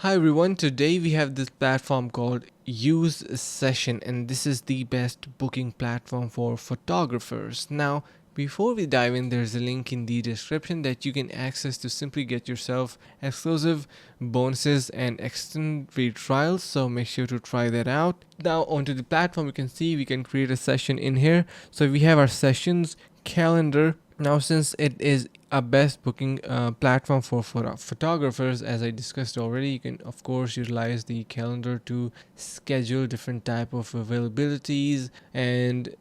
Hi everyone, today we have this platform called Use Session, and this is the best booking platform for photographers. Now, before we dive in, there's a link in the description that you can access to simply get yourself exclusive bonuses and extended free trials, so make sure to try that out. Now, onto the platform, you can see we can create a session in here. So we have our sessions calendar. Now, since it is a best booking platform for photographers, as I discussed already, you can of course utilize the calendar to schedule different type of availabilities and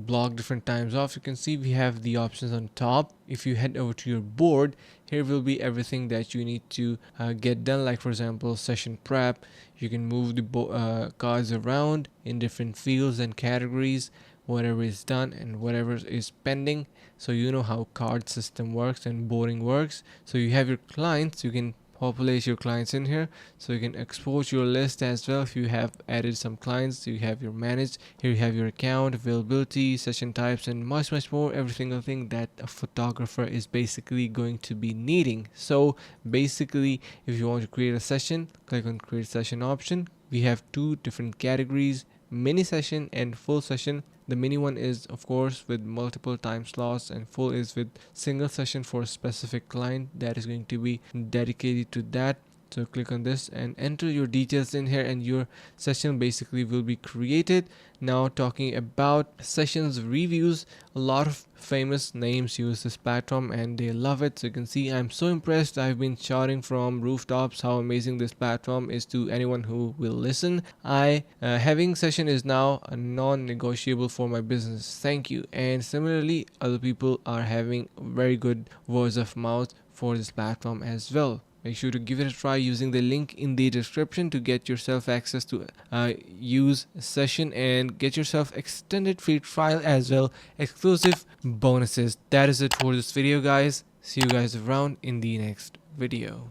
block different times off. You can see we have the options on top. If you head over to your board, here will be everything that you need to get done, like for example session prep. You can move the cards around in different fields and categories, whatever is done and whatever is pending, so you know how card system works and boarding works. So you have your clients, you can populate your clients in here, so you can export your list as well. If you have added some clients, you have your managed. Here you have your account, availability, session types, and much more, every single thing that a photographer is basically going to be needing. So basically, if you want to create a session, click on create session option. We have two different categories: mini session and full session. The mini one is of course with multiple time slots, and full is with single session for a specific client that is going to be dedicated to that. So click on this and enter your details in here, and your session basically will be created. Now, talking about sessions reviews, a lot of famous names use this platform and they love it. So you can see I'm so impressed. I've been shouting from rooftops how amazing this platform is to anyone who will listen. I having session is now a non-negotiable for my business. Thank you. And similarly, other people are having very good words of mouth for this platform as well. Make sure to give it a try using the link in the description to get yourself access to use session and get yourself extended free trial as well, exclusive bonuses. That is it for this video, guys. See you guys around in the next video.